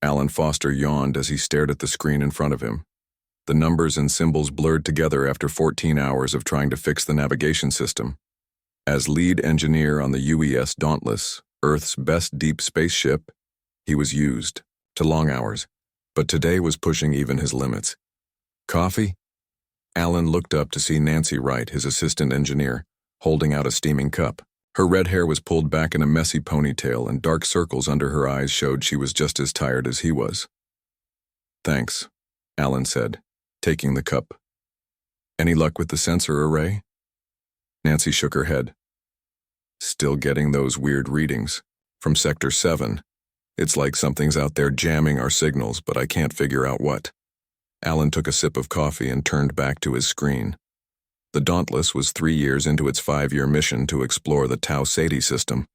Alan Foster yawned as he stared at the screen in front of him. The numbers and symbols blurred together after 14 hours of trying to fix the navigation system. As lead engineer on the UES Dauntless, Earth's best deep space ship, he was used to long hours, but today was pushing even his limits. Coffee? Alan looked up to see Nancy Wright, his assistant engineer, holding out a steaming cup. Her red hair was pulled back in a messy ponytail, and dark circles under her eyes showed she was just as tired as he was. "Thanks," Alan said, taking the cup. "Any luck with the sensor array?" Nancy shook her head. "Still getting those weird readings. From Sector 7. It's like something's out there jamming our signals, but I can't figure out what." Alan took a sip of coffee and turned back to his screen. The Dauntless was 3 years into its 5-year mission to explore the Tau Ceti system,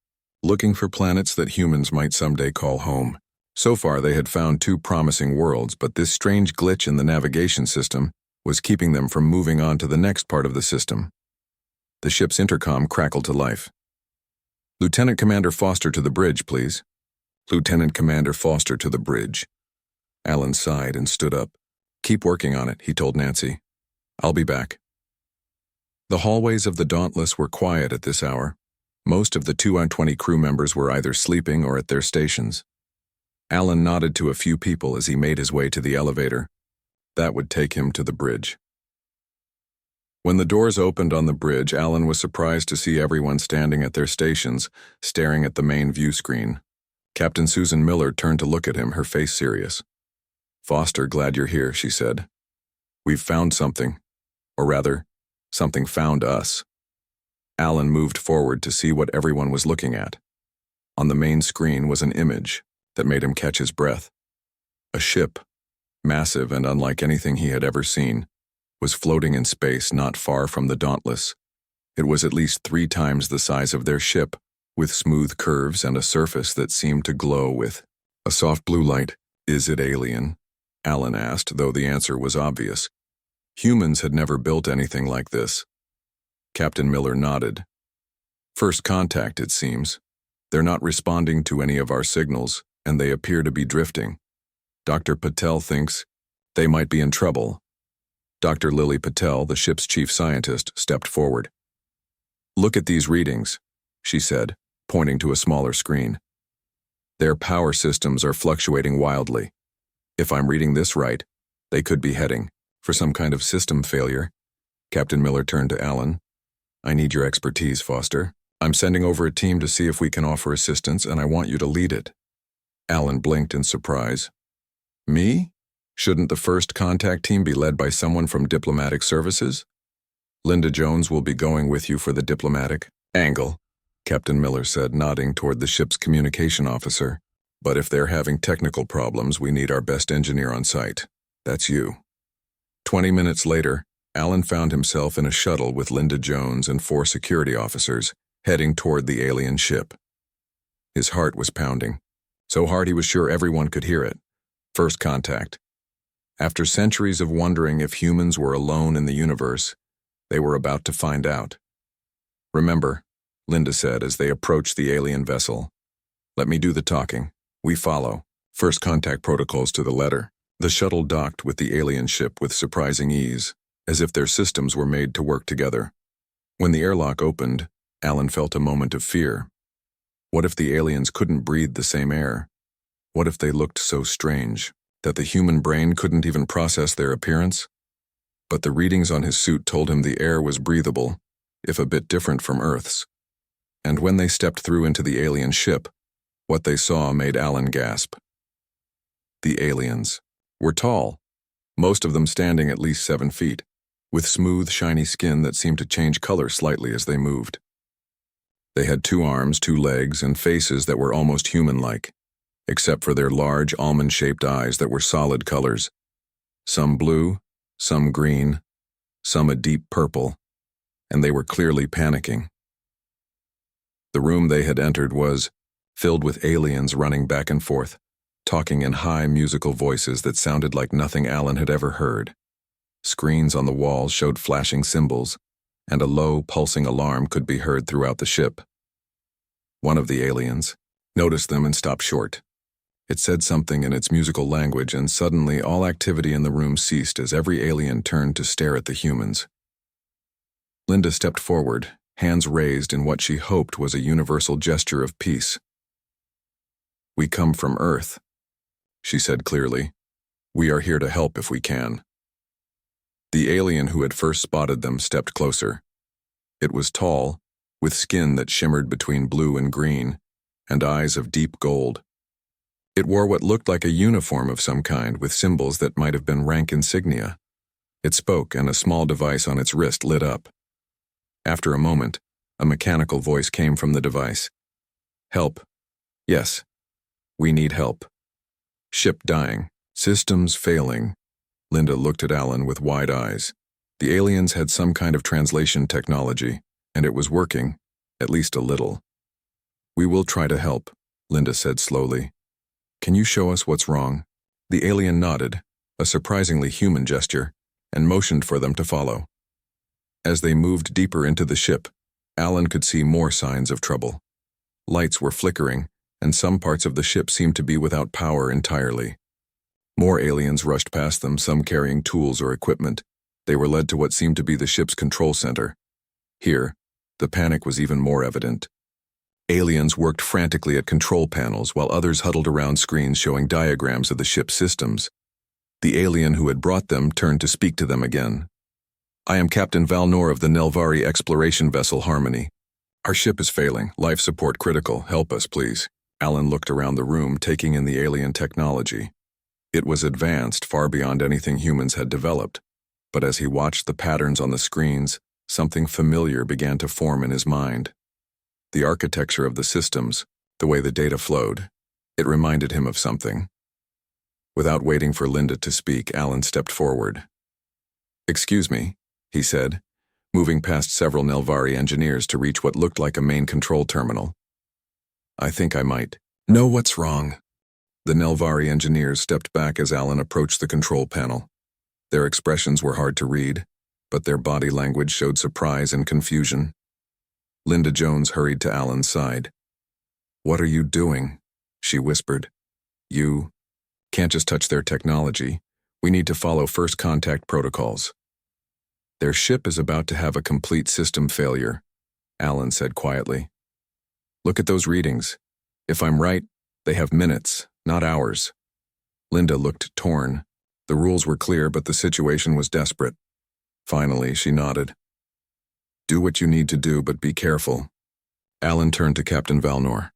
looking for planets that humans might someday call home. So far, they had found 2 promising worlds, but this strange glitch in the navigation system was keeping them from moving on to the next part of the system. The ship's intercom crackled to life. "Lieutenant Commander Foster to the bridge, please." "Lieutenant Commander Foster to the bridge." Alan sighed and stood up. "Keep working on it," he told Nancy. "I'll be back." The hallways of the Dauntless were quiet at this hour. Most of the 220 crew members were either sleeping or at their stations. Alan nodded to a few people as he made his way to the elevator. That would take him to the bridge. When the doors opened on the bridge, Alan was surprised to see everyone standing at their stations, staring at the main view screen. Captain Susan Miller turned to look at him, her face serious. "Foster, glad you're here," she said. "We've found something. Or rather, something found us." Alan moved forward to see what everyone was looking at. On the main screen was an image that made him catch his breath. A ship, massive and unlike anything he had ever seen, was floating in space not far from the Dauntless. It was at least 3 times the size of their ship, with smooth curves and a surface that seemed to glow with a soft blue light. "Is it alien?" Alan asked, though the answer was obvious. Humans had never built anything like this. Captain Miller nodded. "First contact, it seems. They're not responding to any of our signals, and they appear to be drifting. Dr. Patel thinks they might be in trouble." Dr. Lily Patel, the ship's chief scientist, stepped forward. "Look at these readings," she said, pointing to a smaller screen. "Their power systems are fluctuating wildly. If I'm reading this right, they could be heading for some kind of system failure." Captain Miller turned to Alan. "I need your expertise, Foster. I'm sending over a team to see if we can offer assistance, and I want you to lead it." Alan blinked in surprise. "Me? Shouldn't the first contact team be led by someone from diplomatic services?" "Linda Jones will be going with you for the diplomatic angle," Captain Miller said, nodding toward the ship's communication officer. "But if they're having technical problems, we need our best engineer on site. That's you." 20 minutes later, Alan found himself in a shuttle with Linda Jones and 4 security officers, heading toward the alien ship. His heart was pounding, so hard he was sure everyone could hear it. First contact. After centuries of wondering if humans were alone in the universe, they were about to find out. "Remember," Linda said as they approached the alien vessel. "Let me do the talking. We follow. First contact protocols to the letter." The shuttle docked with the alien ship with surprising ease, as if their systems were made to work together. When the airlock opened, Alan felt a moment of fear. What if the aliens couldn't breathe the same air? What if they looked so strange that the human brain couldn't even process their appearance? But the readings on his suit told him the air was breathable, if a bit different from Earth's. And when they stepped through into the alien ship, what they saw made Alan gasp. The aliens were tall, most of them standing at least 7 feet, with smooth, shiny skin that seemed to change color slightly as they moved. They had 2 arms, 2 legs, and faces that were almost human-like, except for their large, almond-shaped eyes that were solid colors. Some blue, some green, some a deep purple, and they were clearly panicking. The room they had entered was filled with aliens running back and forth, talking in high musical voices that sounded like nothing Alan had ever heard. Screens on the walls showed flashing symbols, and a low, pulsing alarm could be heard throughout the ship. One of the aliens noticed them and stopped short. It said something in its musical language, and suddenly all activity in the room ceased as every alien turned to stare at the humans. Linda stepped forward, hands raised in what she hoped was a universal gesture of peace. "We come from Earth," she said clearly. "We are here to help if we can." The alien who had first spotted them stepped closer. It was tall, with skin that shimmered between blue and green, and eyes of deep gold. It wore what looked like a uniform of some kind with symbols that might have been rank insignia. It spoke, and a small device on its wrist lit up. After a moment, a mechanical voice came from the device. "Help. Yes. We need help. Ship dying. Systems failing." Linda looked at Alan with wide eyes. The aliens had some kind of translation technology, and it was working, at least a little. "We will try to help," Linda said slowly. "Can you show us what's wrong?" The alien nodded, a surprisingly human gesture, and motioned for them to follow. As they moved deeper into the ship, Alan could see more signs of trouble. Lights were flickering, and some parts of the ship seemed to be without power entirely. More aliens rushed past them, some carrying tools or equipment. They were led to what seemed to be the ship's control center. Here, the panic was even more evident. Aliens worked frantically at control panels while others huddled around screens showing diagrams of the ship's systems. The alien who had brought them turned to speak to them again. "I am Captain Valnor of the Nelvari exploration vessel Harmony. Our ship is failing, life support critical, help us please." Alan looked around the room, taking in the alien technology. It was advanced, far beyond anything humans had developed, but as he watched the patterns on the screens, something familiar began to form in his mind. The architecture of the systems, the way the data flowed, it reminded him of something. Without waiting for Linda to speak, Alan stepped forward. "Excuse me," he said, moving past several Nelvari engineers to reach what looked like a main control terminal. "I think I might know what's wrong." The Nelvari engineers stepped back as Alan approached the control panel. Their expressions were hard to read, but their body language showed surprise and confusion. Linda Jones hurried to Alan's side. "What are you doing?" she whispered. "You can't just touch their technology. We need to follow first contact protocols." "Their ship is about to have a complete system failure," Alan said quietly. "Look at those readings. If I'm right, they have minutes, not hours." Linda looked torn. The rules were clear, but the situation was desperate. Finally, she nodded. "Do what you need to do, but be careful." Alan turned to Captain Valnor.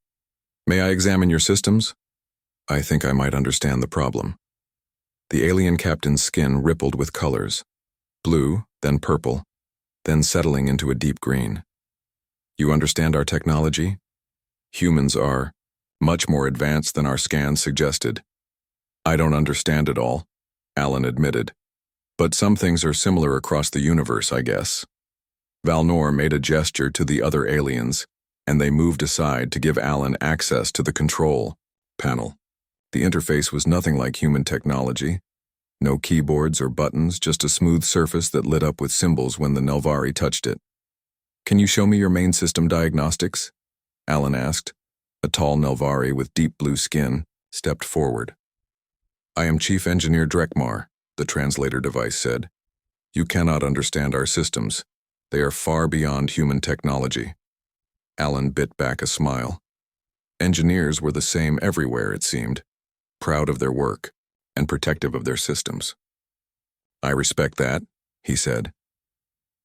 "May I examine your systems? I think I might understand the problem." The alien captain's skin rippled with colors. Blue, then purple, then settling into a deep green. "You understand our technology? Humans are much more advanced than our scans suggested." "I don't understand it all," Alan admitted. "But some things are similar across the universe, I guess." Valnor made a gesture to the other aliens, and they moved aside to give Alan access to the control panel. The interface was nothing like human technology. No keyboards or buttons, just a smooth surface that lit up with symbols when the Nelvari touched it. "Can you show me your main system diagnostics?" Alan asked. A tall Nelvari with deep blue skin stepped forward. "I am Chief Engineer Drekmar," the translator device said. "You cannot understand our systems. They are far beyond human technology." Alan bit back a smile. Engineers were the same everywhere, it seemed, proud of their work and protective of their systems. "I respect that," he said.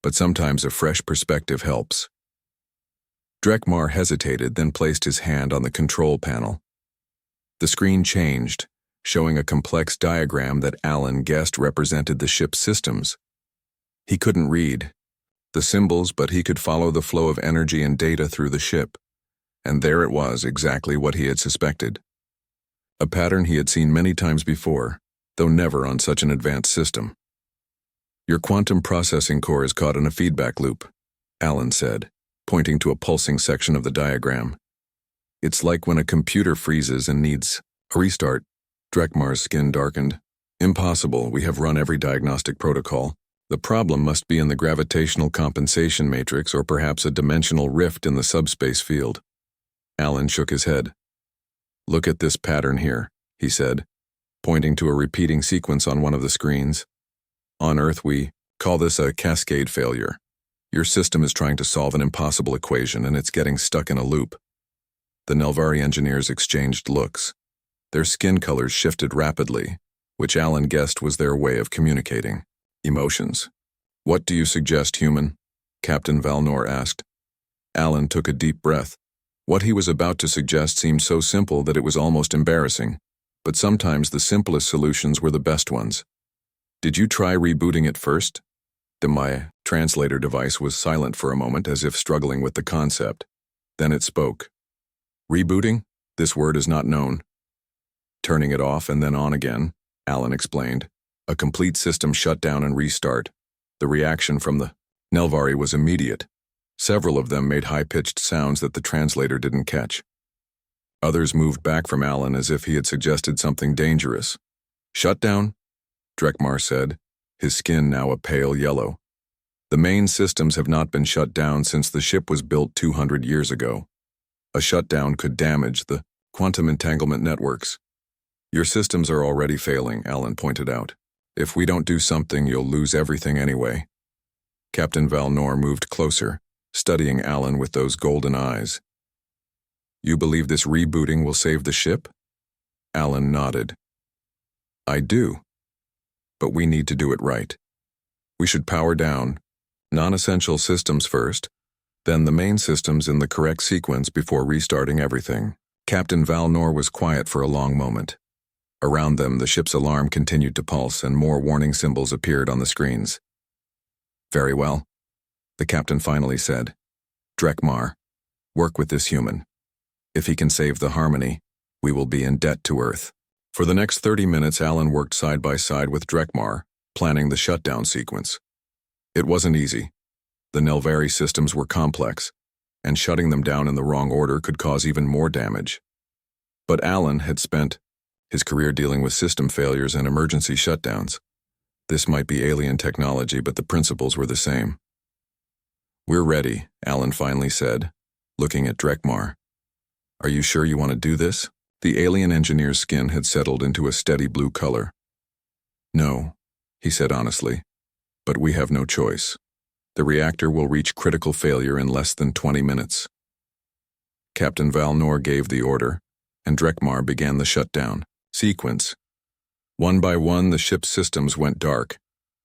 "But sometimes a fresh perspective helps." Drekmar hesitated, then placed his hand on the control panel. The screen changed, showing a complex diagram that Alan guessed represented the ship's systems. He couldn't read the symbols, but he could follow the flow of energy and data through the ship. And there it was, exactly what he had suspected. A pattern he had seen many times before, though never on such an advanced system. "Your quantum processing core is caught in a feedback loop," Alan said, pointing to a pulsing section of the diagram. "It's like when a computer freezes and needs a restart." Drekmar's skin darkened. "Impossible. We have run every diagnostic protocol. The problem must be in the gravitational compensation matrix, or perhaps a dimensional rift in the subspace field." Alan shook his head. "Look at this pattern here," he said, pointing to a repeating sequence on one of the screens. On Earth, we call this a cascade failure. Your system is trying to solve an impossible equation and it's getting stuck in a loop. The Nelvari engineers exchanged looks. Their skin colors shifted rapidly, which Alan guessed was their way of communicating emotions. What do you suggest, human? Captain Valnor asked. Alan took a deep breath. What he was about to suggest seemed so simple that it was almost embarrassing, but sometimes the simplest solutions were the best ones. Did you try rebooting it first? My translator device was silent for a moment, as if struggling with the concept. Then it spoke. Rebooting? This word is not known. Turning it off and then on again, Alan explained. A complete system shutdown and restart. The reaction from the Nelvari was immediate. Several of them made high-pitched sounds that the translator didn't catch. Others moved back from Alan as if he had suggested something dangerous. Shutdown? Drekmar said, his skin now a pale yellow. The main systems have not been shut down since the ship was built 200 years ago. A shutdown could damage the quantum entanglement networks. Your systems are already failing, Alan pointed out. If we don't do something, you'll lose everything anyway. Captain Valnor moved closer, studying Alan with those golden eyes. You believe this rebooting will save the ship? Alan nodded. I do. But we need to do it right. We should power down non-essential systems first, then the main systems in the correct sequence before restarting everything. Captain Valnor was quiet for a long moment. Around them, the ship's alarm continued to pulse and more warning symbols appeared on the screens. Very well, the captain finally said. Drekmar, work with this human. If he can save the Harmony, we will be in debt to Earth. For the next 30 minutes, Alan worked side by side with Drekmar, planning the shutdown sequence. It wasn't easy. The Nelvari systems were complex, and shutting them down in the wrong order could cause even more damage. But Alan had spent his career dealing with system failures and emergency shutdowns. This might be alien technology, but the principles were the same. We're ready, Alan finally said, looking at Drekmar. Are you sure you want to do this? The alien engineer's skin had settled into a steady blue color. No, he said honestly, but we have no choice. The reactor will reach critical failure in less than 20 minutes. Captain Valnor gave the order, and Drekmar began the shutdown sequence. One by one, the ship's systems went dark.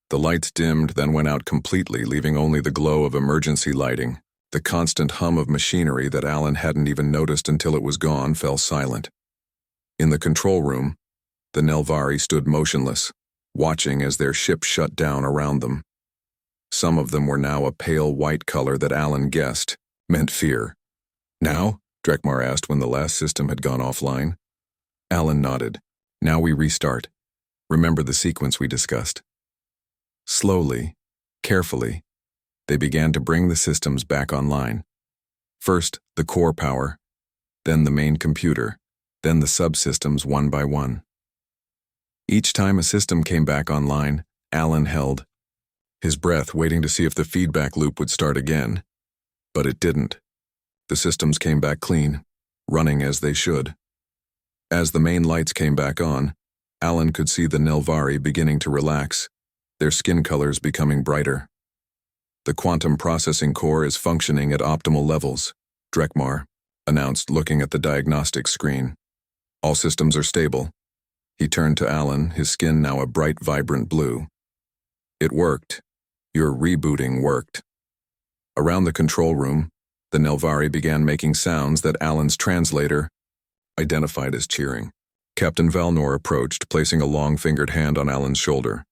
The lights dimmed, then went out completely, leaving only the glow of emergency lighting. The constant hum of machinery that Alan hadn't even noticed until it was gone fell silent. In the control room, the Nelvari stood motionless, watching as their ship shut down around them. Some of them were now a pale white color that Alan guessed meant fear. Now? Drekmar asked when the last system had gone offline. Alan nodded. Now we restart. Remember the sequence we discussed. Slowly, carefully, they began to bring the systems back online. First, the core power, then the main computer, then the subsystems one by one. Each time a system came back online, Alan held his breath, waiting to see if the feedback loop would start again. But it didn't. The systems came back clean, running as they should. As the main lights came back on, Alan could see the Nelvari beginning to relax, their skin colors becoming brighter. The quantum processing core is functioning at optimal levels, Drekmar announced, looking at the diagnostic screen. All systems are stable. He turned to Alan, his skin now a bright, vibrant blue. It worked. Your rebooting worked. Around the control room, the Nelvari began making sounds that Alan's translator identified as cheering. Captain Valnor approached, placing a long-fingered hand on Alan's shoulder.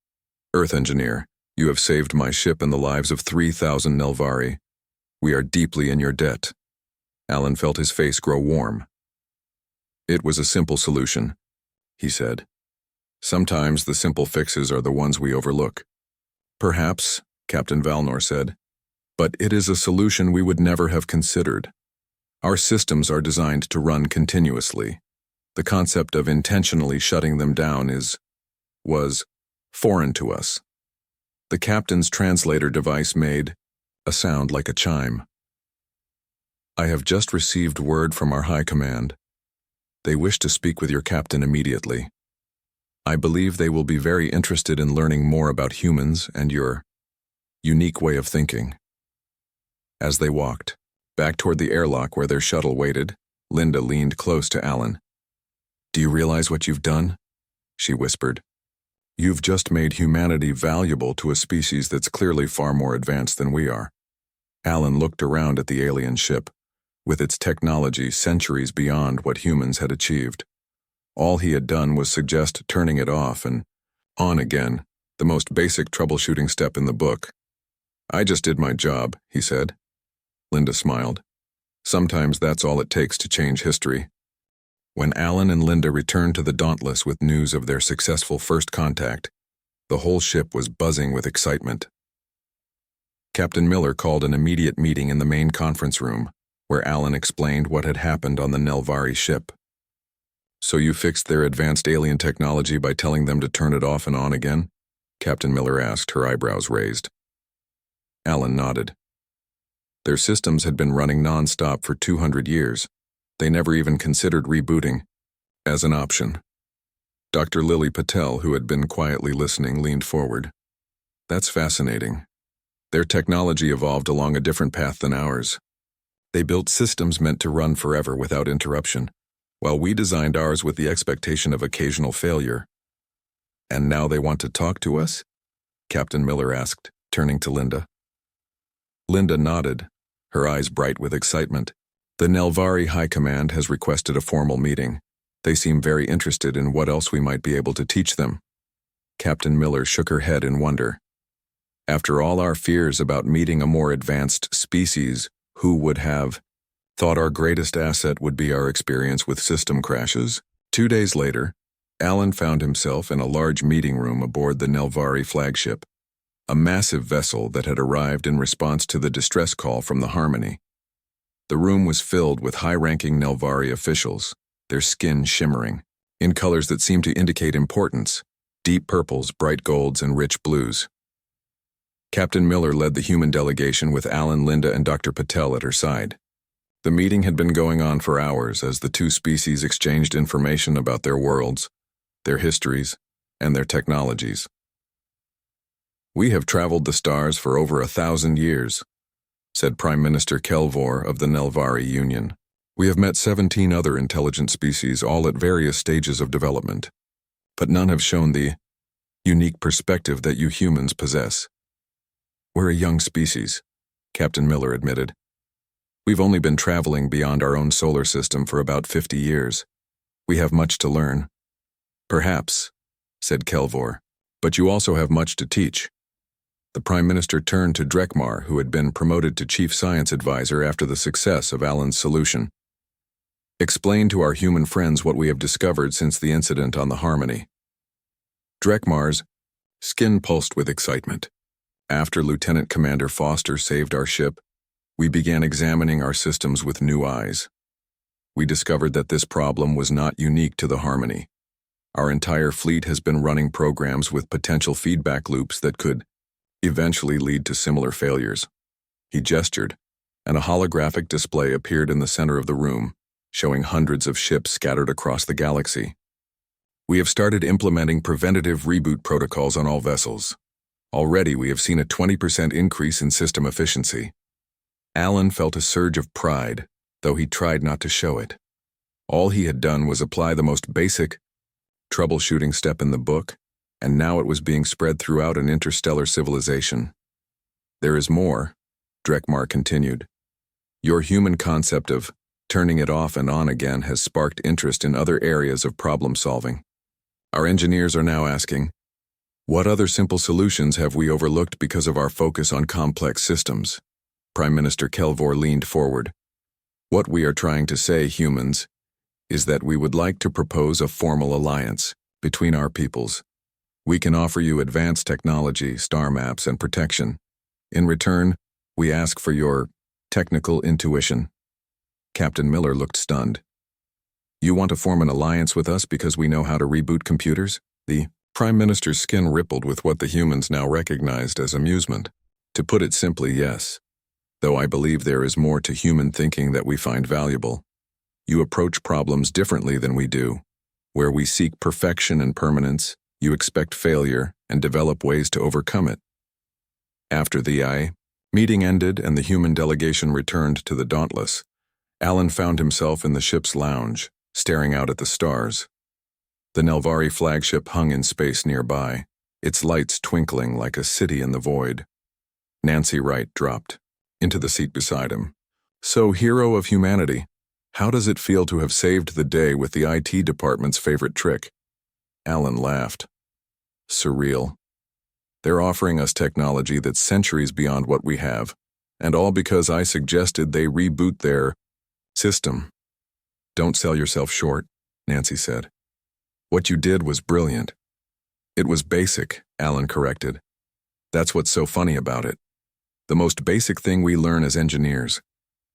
Earth engineer, you have saved my ship and the lives of 3,000 Nelvari. We are deeply in your debt. Alan felt his face grow warm. It was a simple solution, he said. Sometimes the simple fixes are the ones we overlook. Perhaps, Captain Valnor said, but it is a solution we would never have considered. Our systems are designed to run continuously. The concept of intentionally shutting them down was foreign to us. The captain's translator device made a sound like a chime. I have just received word from our high command. They wish to speak with your captain immediately. I believe they will be very interested in learning more about humans and your unique way of thinking. As they walked back toward the airlock where their shuttle waited, Linda leaned close to Alan. "Do you realize what you've done?" she whispered. "You've just made humanity valuable to a species that's clearly far more advanced than we are." Alan looked around at the alien ship, with its technology centuries beyond what humans had achieved. All he had done was suggest turning it off and on again, the most basic troubleshooting step in the book. "I just did my job," he said. Linda smiled. Sometimes that's all it takes to change history. When Alan and Linda returned to the Dauntless with news of their successful first contact, the whole ship was buzzing with excitement. Captain Miller called an immediate meeting in the main conference room, where Alan explained what had happened on the Nelvari ship. "So you fixed their advanced alien technology by telling them to turn it off and on again?" Captain Miller asked, her eyebrows raised. Alan nodded. Their systems had been running non-stop for 200 years. They never even considered rebooting as an option. Dr. Lily Patel, who had been quietly listening, leaned forward. "That's fascinating. Their technology evolved along a different path than ours. They built systems meant to run forever without interruption, while we designed ours with the expectation of occasional failure. And now they want to talk to us?" Captain Miller asked, turning to Linda. Linda nodded, her eyes bright with excitement. "The Nelvari High Command has requested a formal meeting. They seem very interested in what else we might be able to teach them." Captain Miller shook her head in wonder. "After all our fears about meeting a more advanced species, who would have thought our greatest asset would be our experience with system crashes?" 2 days later, Alan found himself in a large meeting room aboard the Nelvari flagship, a massive vessel that had arrived in response to the distress call from the Harmony. The room was filled with high-ranking Nelvari officials, their skin shimmering, in colors that seemed to indicate importance: deep purples, bright golds, and rich blues. Captain Miller led the human delegation with Alan, Linda, and Dr. Patel at her side. The meeting had been going on for hours as the two species exchanged information about their worlds, their histories, and their technologies. "We have traveled the stars for over 1,000 years, said Prime Minister Kelvor of the Nelvari Union. "We have met 17 other intelligent species, all at various stages of development, but none have shown the unique perspective that you humans possess. We're a young species," Captain Miller admitted. "We've only been traveling beyond our own solar system for about 50 years. We have much to learn." "Perhaps," said Kelvor, "but you also have much to teach." The Prime Minister turned to Drekmar, who had been promoted to Chief Science Advisor after the success of Alan's solution. "Explain to our human friends what we have discovered since the incident on the Harmony." Drekmar's skin pulsed with excitement. "After Lieutenant Commander Foster saved our ship, we began examining our systems with new eyes. We discovered that this problem was not unique to the Harmony. Our entire fleet has been running programs with potential feedback loops that could eventually lead to similar failures." He gestured, and a holographic display appeared in the center of the room, showing hundreds of ships scattered across the galaxy. "We have started implementing preventative reboot protocols on all vessels. Already we have seen a 20% increase in system efficiency." Alan felt a surge of pride, though he tried not to show it. All he had done was apply the most basic troubleshooting step in the book, and now it was being spread throughout an interstellar civilization. "There is more," Drekmar continued. "Your human concept of turning it off and on again has sparked interest in other areas of problem solving. Our engineers are now asking, what other simple solutions have we overlooked because of our focus on complex systems?" Prime Minister Kelvor leaned forward. "What we are trying to say, humans, is that we would like to propose a formal alliance between our peoples. We can offer you advanced technology, star maps, and protection. In return, we ask for your technical intuition." Captain Miller looked stunned. "You want to form an alliance with us because we know how to reboot computers?" The Prime Minister's skin rippled with what the humans now recognized as amusement. "To put it simply, yes. Though I believe there is more to human thinking that we find valuable. You approach problems differently than we do. Where we seek perfection and permanence, you expect failure and develop ways to overcome it. After the meeting ended and the human delegation returned to the Dauntless, Alan found himself in the ship's lounge, staring out at the stars. The Nelvari flagship hung in space nearby, its lights twinkling like a city in the void. Nancy Wright dropped into the seat beside him. So, hero of humanity, how does it feel to have saved the day with the IT department's favorite trick? Alan laughed. Surreal. They're offering us technology that's centuries beyond what we have, and all because I suggested they reboot their system. Don't sell yourself short, Nancy said. What you did was brilliant. It was basic, Alan corrected. That's what's so funny about it. The most basic thing we learn as engineers,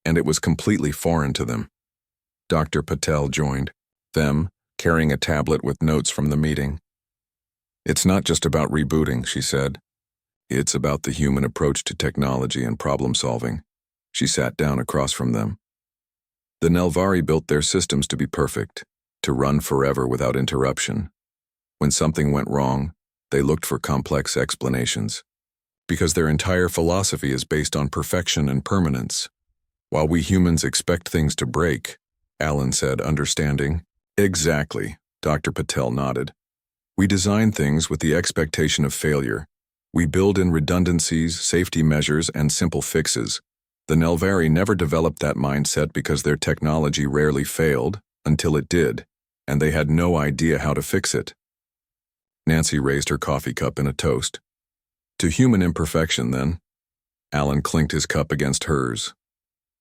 and it was completely foreign to them. Dr. Patel joined them, carrying a tablet with notes from the meeting. It's not just about rebooting, she said. It's about the human approach to technology and problem solving. She sat down across from them. The Nelvari built their systems to be perfect, to run forever without interruption. When something went wrong, they looked for complex explanations, because their entire philosophy is based on perfection and permanence. While we humans expect things to break, Alan said, understanding. Exactly, Dr. Patel nodded. We design things with the expectation of failure. We build in redundancies, safety measures, and simple fixes. The Nelvari never developed that mindset because their technology rarely failed, until it did, and they had no idea how to fix it. Nancy raised her coffee cup in a toast. To human imperfection, then. Alan clinked his cup against hers.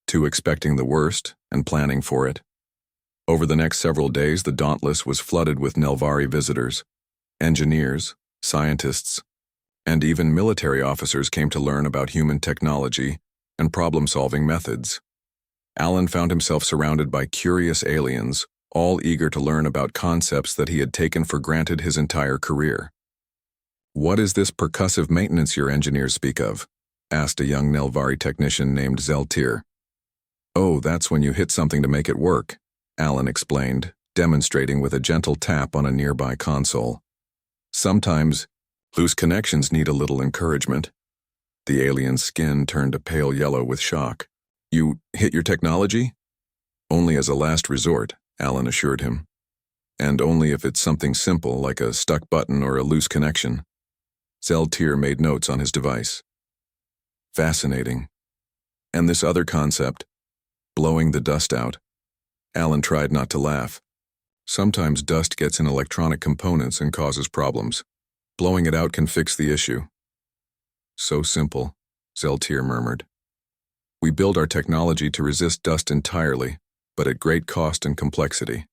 To expecting the worst and planning for it. Over the next several days, the Dauntless was flooded with Nelvari visitors. Engineers, scientists, and even military officers came to learn about human technology and problem-solving methods. Alan found himself surrounded by curious aliens, all eager to learn about concepts that he had taken for granted his entire career. What is this percussive maintenance your engineers speak of? Asked a young Nelvari technician named Zeltir. Oh, that's when you hit something to make it work, Alan explained, demonstrating with a gentle tap on a nearby console. Sometimes, loose connections need a little encouragement. The alien's skin turned a pale yellow with shock. You hit your technology? Only as a last resort, Alan assured him. And only if it's something simple like a stuck button or a loose connection. Zeltir made notes on his device. Fascinating. And this other concept, blowing the dust out. Alan tried not to laugh. Sometimes dust gets in electronic components and causes problems. Blowing it out can fix the issue. So simple, Zeltir murmured. We build our technology to resist dust entirely, but at great cost and complexity.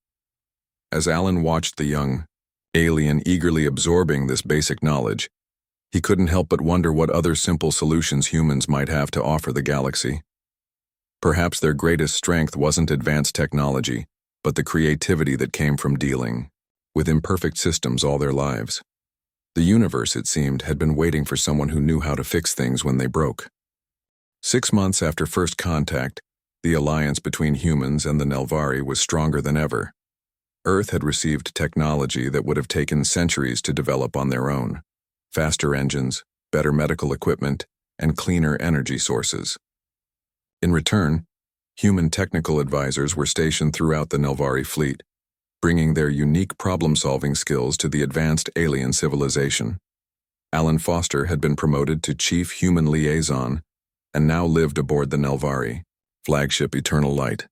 As Alan watched the young alien eagerly absorbing this basic knowledge, he couldn't help but wonder what other simple solutions humans might have to offer the galaxy. Perhaps their greatest strength wasn't advanced technology, but the creativity that came from dealing with imperfect systems all their lives. The universe, it seemed, had been waiting for someone who knew how to fix things when they broke. 6 months after first contact, the alliance between humans and the Nelvari was stronger than ever. Earth had received technology that would have taken centuries to develop on their own. Faster engines, better medical equipment, and cleaner energy sources. In return, human technical advisors were stationed throughout the Nelvari fleet, bringing their unique problem-solving skills to the advanced alien civilization. Alan Foster had been promoted to Chief Human Liaison and now lived aboard the Nelvari, flagship Eternal Light.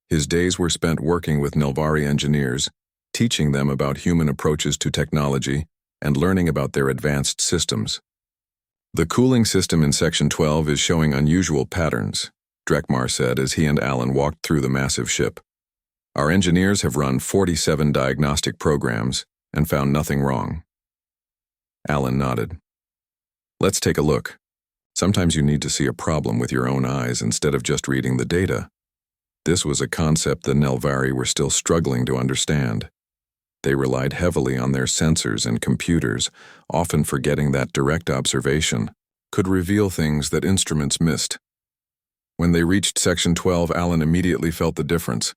His days were spent working with Nelvari engineers, teaching them about human approaches to technology and learning about their advanced systems. The cooling system in Section 12 is showing unusual patterns, Drekmar said as he and Alan walked through the massive ship. Our engineers have run 47 diagnostic programs and found nothing wrong. Alan nodded. Let's take a look. Sometimes you need to see a problem with your own eyes instead of just reading the data. This was a concept the Nelvari were still struggling to understand. They relied heavily on their sensors and computers, often forgetting that direct observation could reveal things that instruments missed. When they reached Section 12, Alan immediately felt the difference.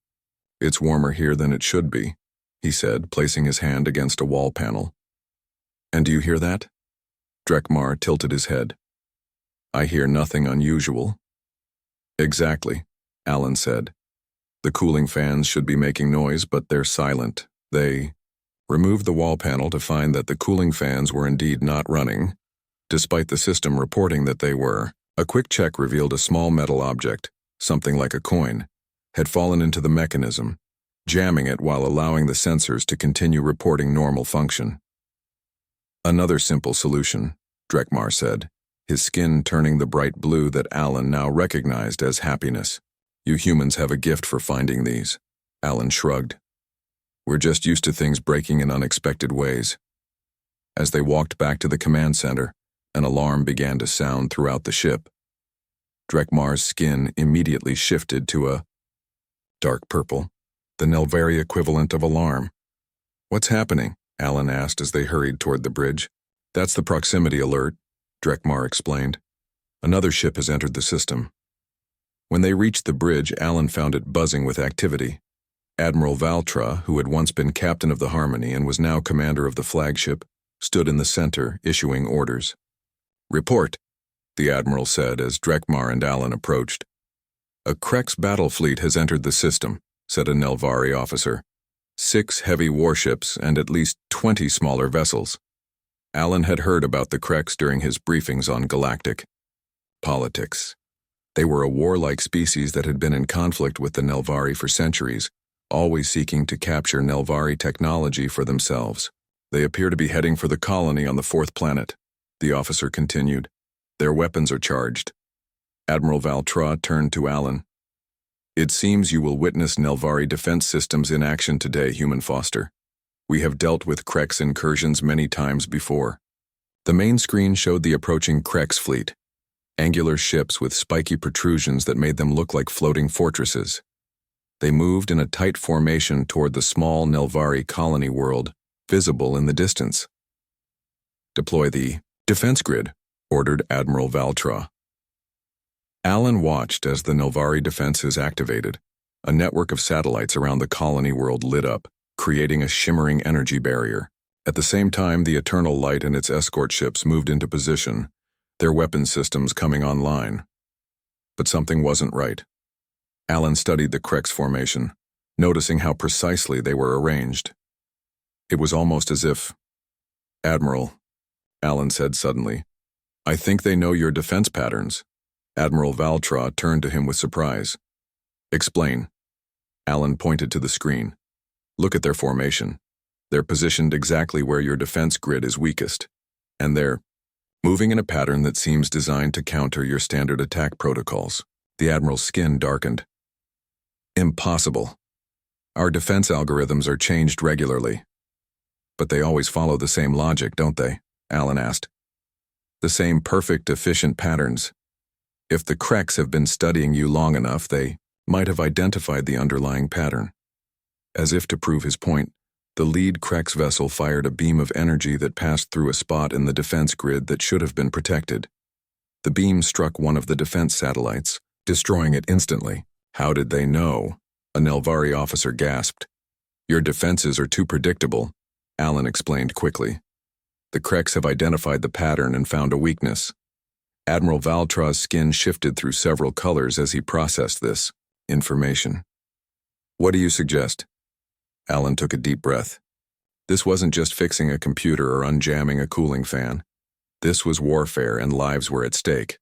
It's warmer here than it should be, he said, placing his hand against a wall panel. And do you hear that? Drekmar tilted his head. I hear nothing unusual. Exactly, Alan said. The cooling fans should be making noise, but they're silent. They removed the wall panel to find that the cooling fans were indeed not running, despite the system reporting that they were. A quick check revealed a small metal object, something like a coin, had fallen into the mechanism, jamming it while allowing the sensors to continue reporting normal function. Another simple solution, Drekmar said, his skin turning the bright blue that Alan now recognized as happiness. You humans have a gift for finding these. Alan shrugged. We're just used to things breaking in unexpected ways. As they walked back to the command center, an alarm began to sound throughout the ship. Drekmar's skin immediately shifted to a dark purple, the Nelvari equivalent of alarm. What's happening? Alan asked as they hurried toward the bridge. That's the proximity alert, Drekmar explained. Another ship has entered the system. When they reached the bridge, Alan found it buzzing with activity. Admiral Valtra, who had once been captain of the Harmony and was now commander of the flagship, stood in the center, issuing orders. Report, the Admiral said as Drekmar and Alan approached. A Krex battle fleet has entered the system, said a Nelvari officer. 6 heavy warships and at least 20 smaller vessels. Alan had heard about the Krex during his briefings on galactic politics. They were a warlike species that had been in conflict with the Nelvari for centuries, always seeking to capture Nelvari technology for themselves. They appear to be heading for the colony on the 4th planet, the officer continued. Their weapons are charged. Admiral Valtra turned to Alan. It seems you will witness Nelvari defense systems in action today, Human Foster. We have dealt with Krex incursions many times before. The main screen showed the approaching Krex fleet, angular ships with spiky protrusions that made them look like floating fortresses. They moved in a tight formation toward the small Nelvari colony world, visible in the distance. Deploy the defense grid, ordered Admiral Valtra. Alan watched as the Nelvari defenses activated. A network of satellites around the colony world lit up, creating a shimmering energy barrier. At the same time, the Eternal Light and its escort ships moved into position, their weapon systems coming online. But something wasn't right. Alan studied the Krex formation, noticing how precisely they were arranged. It was almost as if... Admiral, Alan said suddenly, I think they know your defense patterns. Admiral Valtra turned to him with surprise. Explain. Alan pointed to the screen. Look at their formation. They're positioned exactly where your defense grid is weakest, and they're moving in a pattern that seems designed to counter your standard attack protocols. The Admiral's skin darkened. Impossible. Our defense algorithms are changed regularly. But they always follow the same logic, don't they? Alan asked. The same perfect, efficient patterns. If the Krex have been studying you long enough, they might have identified the underlying pattern. As if to prove his point, the lead Krex vessel fired a beam of energy that passed through a spot in the defense grid that should have been protected. The beam struck one of the defense satellites, destroying it instantly. How did they know? A Nelvari officer gasped. Your defenses are too predictable, Alan explained quickly. The Krex have identified the pattern and found a weakness. Admiral Valtra's skin shifted through several colors as he processed this information. What do you suggest? Alan took a deep breath. This wasn't just fixing a computer or unjamming a cooling fan. This was warfare and lives were at stake.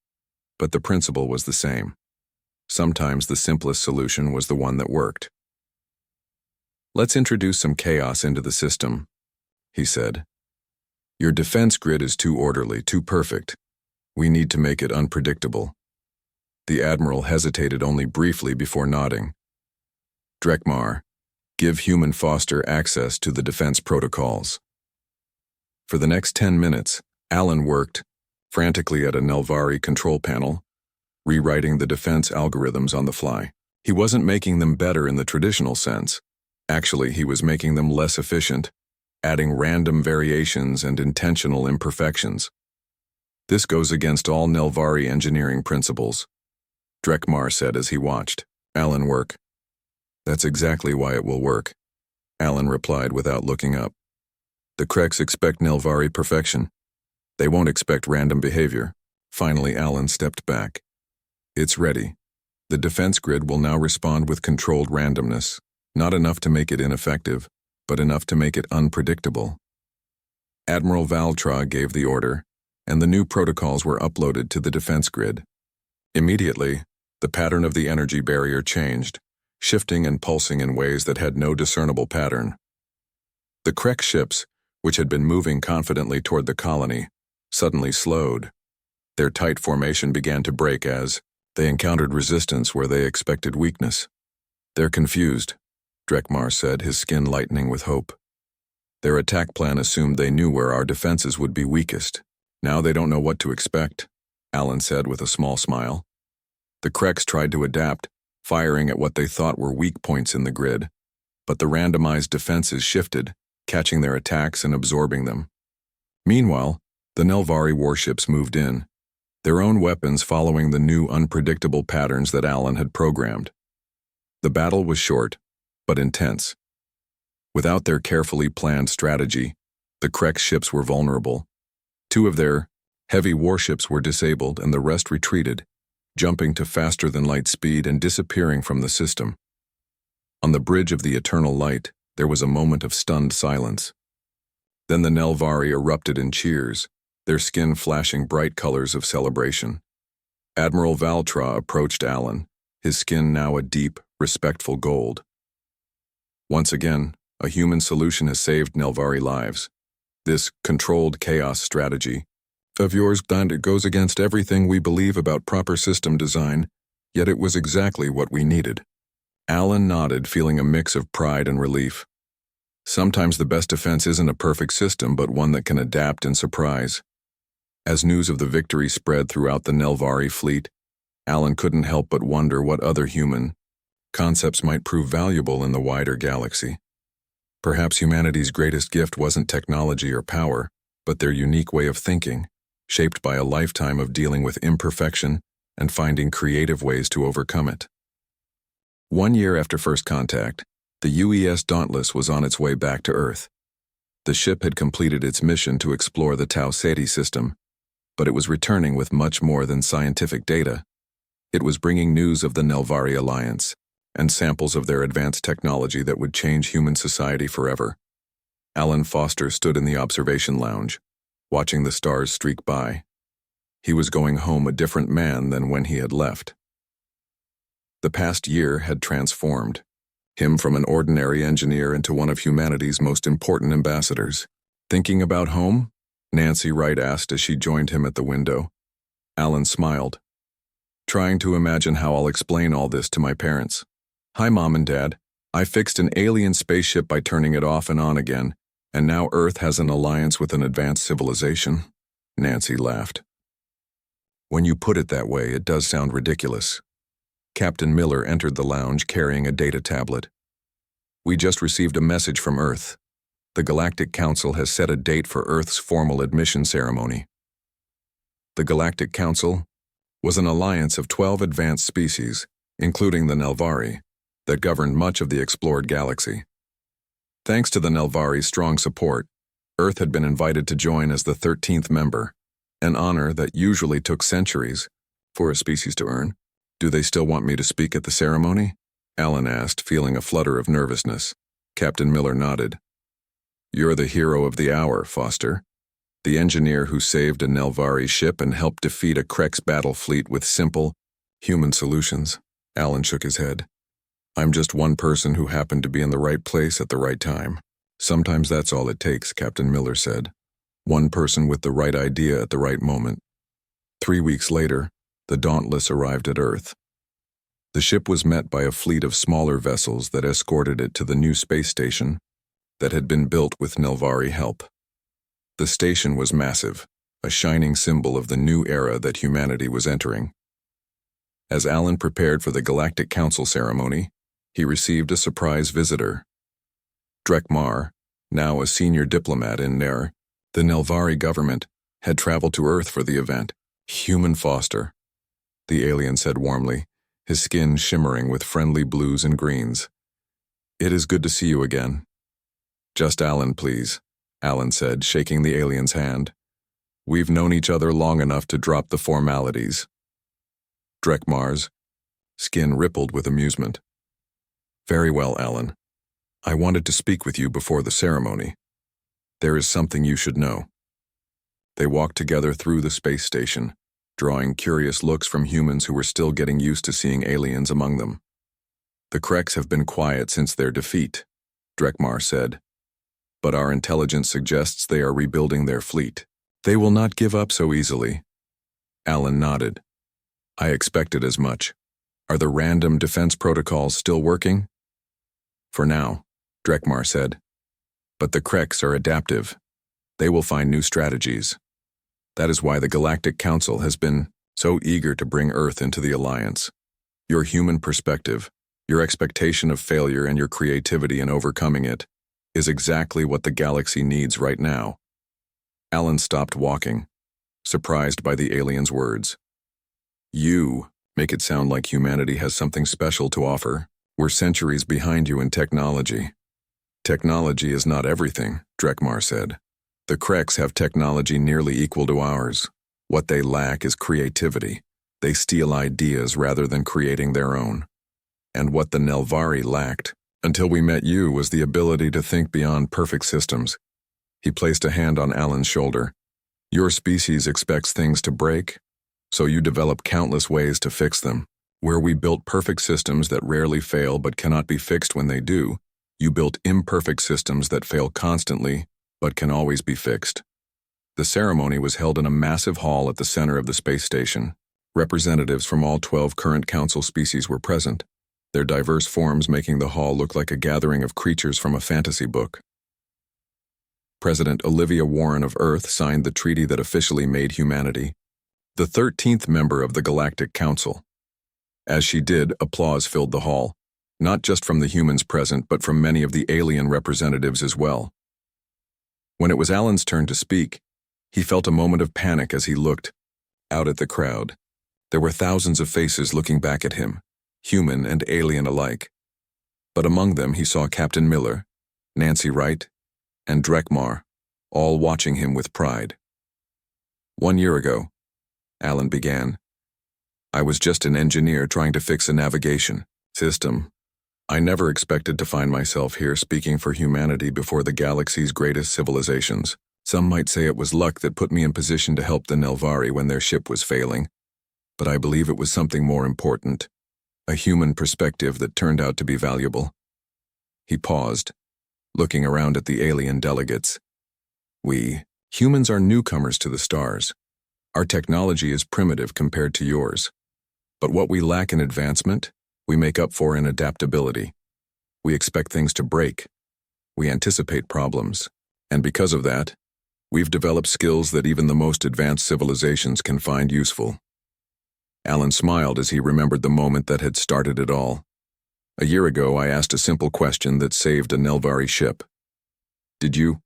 But the principle was the same. Sometimes the simplest solution was the one that worked. Let's introduce some chaos into the system, he said. Your defense grid is too orderly, too perfect. We need to make it unpredictable. The Admiral hesitated only briefly before nodding. Drekmar, give Human Foster access to the defense protocols. For the next 10 minutes, Alan worked, frantically at a Nelvari control panel, rewriting the defense algorithms on the fly. He wasn't making them better in the traditional sense. Actually, he was making them less efficient, adding random variations and intentional imperfections. This goes against all Nelvari engineering principles, Drekmar said as he watched Alan work. That's exactly why it will work, Alan replied without looking up. The Kreks expect Nelvari perfection. They won't expect random behavior. Finally, Alan stepped back. It's ready. The defense grid will now respond with controlled randomness, not enough to make it ineffective, but enough to make it unpredictable. Admiral Valtra gave the order, and the new protocols were uploaded to the defense grid. Immediately, the pattern of the energy barrier changed, shifting and pulsing in ways that had no discernible pattern. The Krek ships, which had been moving confidently toward the colony, suddenly slowed. Their tight formation began to break as they encountered resistance where they expected weakness. They're confused, Drekmar said, his skin lightening with hope. Their attack plan assumed they knew where our defenses would be weakest. Now they don't know what to expect, Alan said with a small smile. The Kreks tried to adapt, firing at what they thought were weak points in the grid, but the randomized defenses shifted, catching their attacks and absorbing them. Meanwhile, the Nelvari warships moved in, their own weapons following the new unpredictable patterns that Alan had programmed. The battle was short, but intense. Without their carefully planned strategy, the Krek ships were vulnerable. 2 of their heavy warships were disabled and the rest retreated, jumping to faster-than-light speed and disappearing from the system. On the bridge of the Eternal Light, there was a moment of stunned silence. Then the Nelvari erupted in cheers, their skin flashing bright colors of celebration. Admiral Valtra approached Alan, his skin now a deep, respectful gold. Once again, a human solution has saved Nelvari lives. This controlled chaos strategy of yours goes against everything we believe about proper system design, yet it was exactly what we needed. Alan nodded, feeling a mix of pride and relief. Sometimes the best defense isn't a perfect system, but one that can adapt and surprise. As news of the victory spread throughout the Nelvari fleet, Alan couldn't help but wonder what other human concepts might prove valuable in the wider galaxy. Perhaps humanity's greatest gift wasn't technology or power, but their unique way of thinking, shaped by a lifetime of dealing with imperfection and finding creative ways to overcome it. 1 year after first contact, the UES Dauntless was on its way back to Earth. The ship had completed its mission to explore the Tau Ceti system, but it was returning with much more than scientific data. It was bringing news of the Nelvari Alliance and samples of their advanced technology that would change human society forever. Alan Foster stood in the observation lounge, watching the stars streak by. He was going home a different man than when he had left. The past year had transformed him from an ordinary engineer into one of humanity's most important ambassadors. Thinking about home? Nancy Wright asked as she joined him at the window. Alan smiled. Trying to imagine how I'll explain all this to my parents. Hi, Mom and Dad. I fixed an alien spaceship by turning it off and on again, and now Earth has an alliance with an advanced civilization. Nancy laughed. When you put it that way, it does sound ridiculous. Captain Miller entered the lounge carrying a data tablet. We just received a message from Earth. The Galactic Council has set a date for Earth's formal admission ceremony. The Galactic Council was an alliance of 12 advanced species, including the Nelvari, that governed much of the explored galaxy. Thanks to the Nelvari's strong support, Earth had been invited to join as the 13th member, an honor that usually took centuries for a species to earn. Do they still want me to speak at the ceremony? Alan asked, feeling a flutter of nervousness. Captain Miller nodded. You're the hero of the hour, Foster. The engineer who saved a Nelvari ship and helped defeat a Krek's battle fleet with simple, human solutions. Alan shook his head. I'm just one person who happened to be in the right place at the right time. Sometimes that's all it takes, Captain Miller said. One person with the right idea at the right moment. 3 weeks later, the Dauntless arrived at Earth. The ship was met by a fleet of smaller vessels that escorted it to the new space station that had been built with Nelvari help. The station was massive, a shining symbol of the new era that humanity was entering. As Alan prepared for the Galactic Council ceremony, he received a surprise visitor. Drekmar, now a senior diplomat in NER, the Nelvari government, had traveled to Earth for the event. Human Foster, the alien said warmly, his skin shimmering with friendly blues and greens. It is good to see you again. Just Alan, please, Alan said, shaking the alien's hand. We've known each other long enough to drop the formalities. Drekmar's skin rippled with amusement. Very well, Alan. I wanted to speak with you before the ceremony. There is something you should know. They walked together through the space station, drawing curious looks from humans who were still getting used to seeing aliens among them. The Kreks have been quiet since their defeat, Drekmar said. But our intelligence suggests they are rebuilding their fleet. They will not give up so easily. Alan nodded. I expected as much. Are the random defense protocols still working? For now, Drekmar said. But the Kreks are adaptive. They will find new strategies. That is why the Galactic Council has been so eager to bring Earth into the Alliance. Your human perspective, your expectation of failure and your creativity in overcoming it is exactly what the galaxy needs right now. Alan stopped walking, surprised by the alien's words. You make it sound like humanity has something special to offer. We're centuries behind you in technology. Technology is not everything, Drekmar said. The Kreks have technology nearly equal to ours. What they lack is creativity. They steal ideas rather than creating their own. And what the Nelvari lacked, until we met you, was the ability to think beyond perfect systems. He placed a hand on Alan's shoulder. Your species expects things to break, so you develop countless ways to fix them. Where we built perfect systems that rarely fail but cannot be fixed when they do, you built imperfect systems that fail constantly but can always be fixed. The ceremony was held in a massive hall at the center of the space station. Representatives from all 12 current council species were present, their diverse forms making the hall look like a gathering of creatures from a fantasy book. President Olivia Warren of Earth signed the treaty that officially made humanity the 13th member of the Galactic Council. As she did, applause filled the hall, not just from the humans present, but from many of the alien representatives as well. When it was Alan's turn to speak, he felt a moment of panic as he looked out at the crowd. There were thousands of faces looking back at him, human and alien alike. But among them he saw Captain Miller, Nancy Wright, and Drekmar, all watching him with pride. 1 year ago, Alan began, I was just an engineer trying to fix a navigation system. I never expected to find myself here speaking for humanity before the galaxy's greatest civilizations. Some might say it was luck that put me in position to help the Nelvari when their ship was failing. But I believe it was something more important, a human perspective that turned out to be valuable. He paused, looking around at the alien delegates. We, humans, are newcomers to the stars. Our technology is primitive compared to yours. But what we lack in advancement, we make up for in adaptability. We expect things to break. We anticipate problems. And because of that, we've developed skills that even the most advanced civilizations can find useful. Alan smiled as he remembered the moment that had started it all. A year ago, I asked a simple question that saved a Nelvari ship. Did you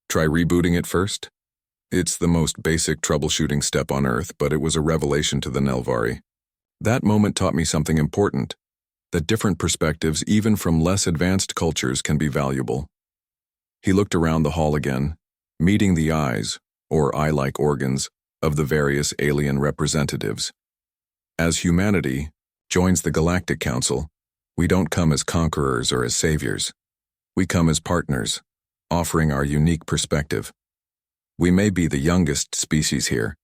try rebooting it first? It's the most basic troubleshooting step on Earth, but it was a revelation to the Nelvari. That moment taught me something important, that different perspectives, even from less advanced cultures, can be valuable. He looked around the hall again, meeting the eyes, or eye-like organs, of the various alien representatives. As humanity joins the Galactic Council, we don't come as conquerors or as saviors. We come as partners, offering our unique perspective. We may be the youngest species here,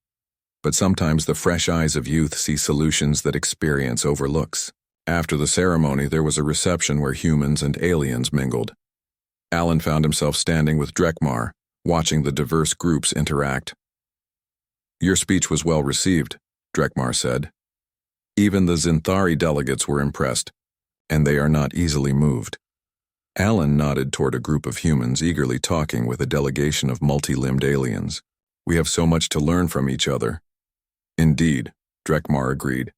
but sometimes the fresh eyes of youth see solutions that experience overlooks. After the ceremony, there was a reception where humans and aliens mingled. Alan found himself standing with Drekmar, watching the diverse groups interact. Your speech was well received, Drekmar said. Even the Zinthari delegates were impressed, and they are not easily moved. Alan nodded toward a group of humans eagerly talking with a delegation of multi-limbed aliens. We have so much to learn from each other. Indeed, Drekmar agreed.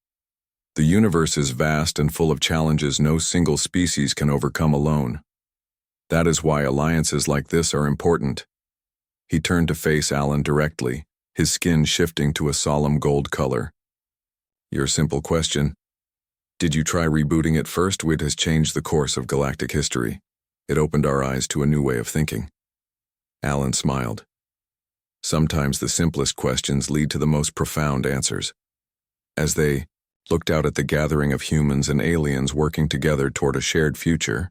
The universe is vast and full of challenges no single species can overcome alone. That is why alliances like this are important. He turned to face Alan directly, his skin shifting to a solemn gold color. Your simple question, Did you try rebooting it first? It has changed the course of galactic history. It opened our eyes to a new way of thinking. Alan smiled. Sometimes the simplest questions lead to the most profound answers. As they looked out at the gathering of humans and aliens working together toward a shared future,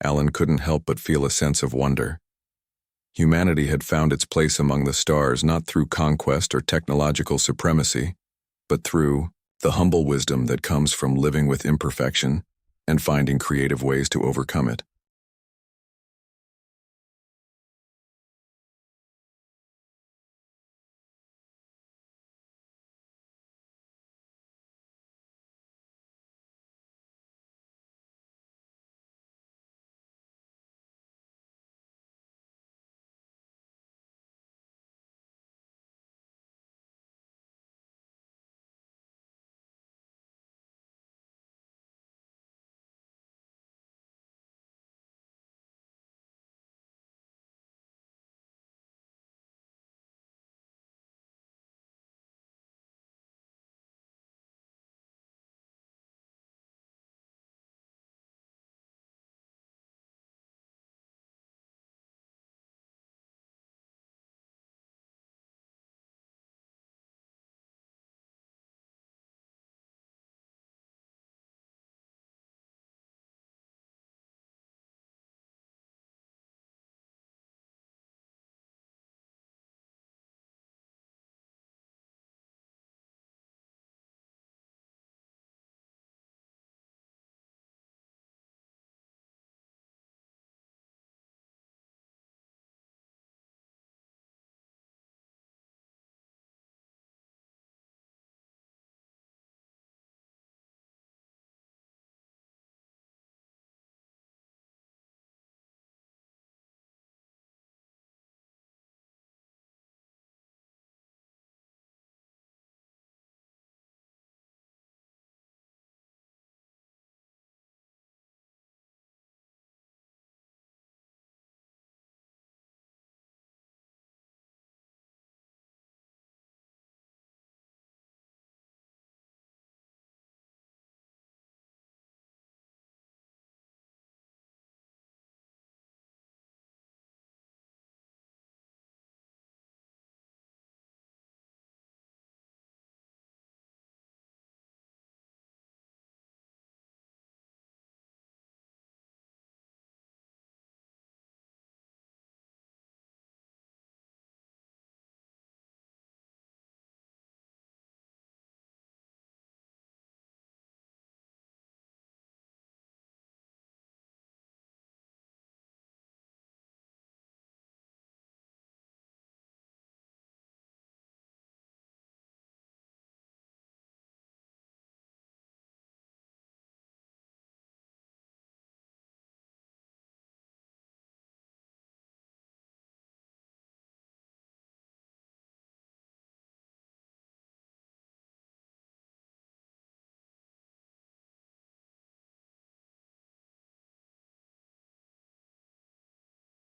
Alan couldn't help but feel a sense of wonder. Humanity had found its place among the stars not through conquest or technological supremacy, but through the humble wisdom that comes from living with imperfection and finding creative ways to overcome it.